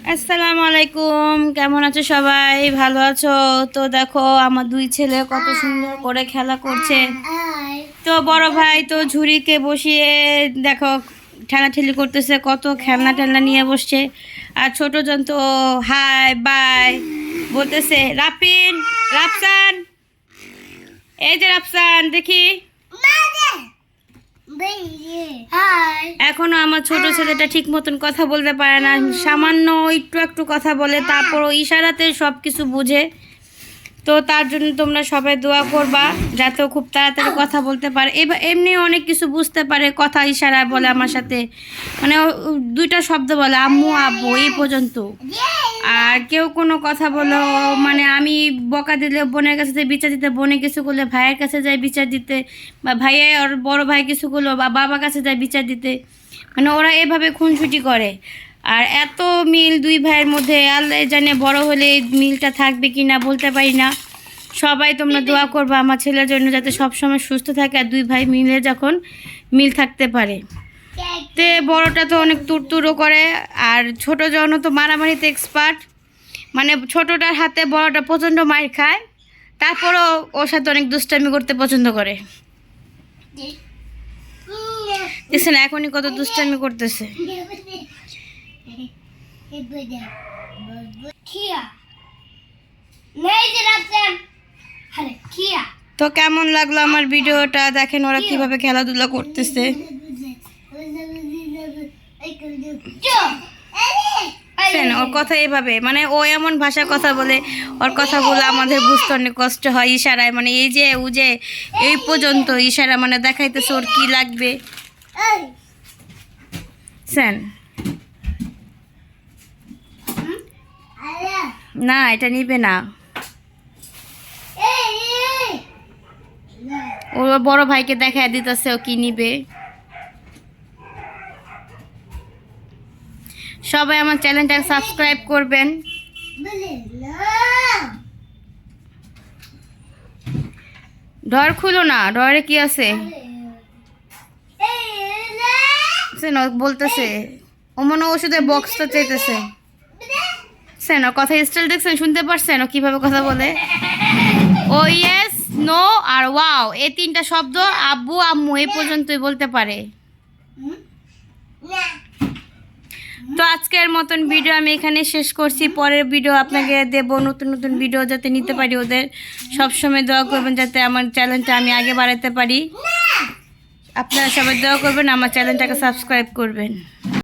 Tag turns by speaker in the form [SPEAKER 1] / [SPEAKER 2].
[SPEAKER 1] আসসালামু আলাইকুম, কেমন আছো সবাই? ভালো আছো তো? দেখো আমার দুই ছেলে কত সুন্দর করে খেলা করছে। তো বড় ভাই তো ঝুড়িকে বসিয়ে দেখো ঠেলাঠেলি করতেছে, কত খেলনা টেলনা নিয়ে বসছে। আর ছোট জন তো হাই বাই বলতেছে। রাপিন, রাফসান, এই যে রাফসান দেখি। এখনো আমার ছোট ছেলেটা ঠিক মতন কথা বলতে পারে না, সামান্য একটু একটু কথা বলে, তারপরও ইশারাতে সব কিছু বুঝে। তো তার জন্য তোমরা সবাই দোয়া করবা যাতে ও খুব তাড়াতাড়ি কথা বলতে পারে। এবার এমনি অনেক কিছু বুঝতে পারে, কথা ইশারায় বলে আমার সাথে, মানে ও দুইটা শব্দ বলে আম্মু আব্বু এই পর্যন্ত। আর কেউ কোনো কথা বলো, মানে আমি বকা দিলে বোনের কাছে যাই বিচার দিতে, বোনে কিছু করলে ভাইয়ের কাছে যায় বিচার দিতে, বা ভাইয়া ওর বড় ভাই কিছু করলো বা বাবার কাছে যায় বিচার দিতে, মানে ওরা এভাবে খুনসুটি করে। আর এত মিল দুই ভাইয়ের মধ্যে, আল্লাহ জানে বড় হলে এই মিলটা থাকবে কি না বলতে পারি না। সবাই তোমরা দোয়া করবে আমার ছেলের জন্য যাতে সবসময় সুস্থ থাকে আর দুই ভাই মিলে যখন মিল থাকতে পারে। তে বড়টা তো অনেক তুরতুরো করে, আর ছোটো জনও তো মারামারিতে এক্সপার্ট, মানে ছোটোটার হাতে বড়টা প্রচণ্ড মার খায়, তারপরও ওর সাথে অনেক দুষ্টামি করতে পছন্দ করে। দেখছেন এখনই কত দুষ্টামি করতেছে। তো কেমন লাগলো আমার ভিডিওটা? দেখেন ওরা কিভাবে খেলাধুলা করতেছে। ওর কথা এভাবে, মানে ও এমন ভাষা কথা বলে, ওর কথাগুলো আমাদের বুঝতে অনেক কষ্ট হয় ইশারায়, মানে এই যে ও যে এই পর্যন্ত ইশারা মানে দেখাইতেছে ওর কি লাগবে। না এটা নিবে না, ও বড় ভাইকে দেখাই দিতেছে ও কি নিবে। সবাই আমার চ্যানেলটা সাবস্ক্রাইব করবেন। ডর খুলো না, ডরে কি আছে বলতেছে। ও মনে ওষুধের বক্সটা চাইতেছে। ও কথা স্টাইল দেখছেন, শুনতে পারছেন ও কিভাবে কথা বলে? ও ইয়েস, নো আর ওয়াও, এই তিনটা শব্দ আব্বু আম্মু এই পর্যন্তই বলতে পারে। তো আজকের মতন ভিডিও আমি এখানে শেষ করছি। পরের ভিডিও আপনাকে দেব, নতুন নতুন ভিডিও যাতে নিতে পারি ওদের। সবসময় দোয়া করবেন যাতে আমার চ্যানেলটা আমি আগে বাড়াতে পারি। আপনারা সবাই দোয়া করবেন, আমার চ্যানেলটাকে সাবস্ক্রাইব করবেন।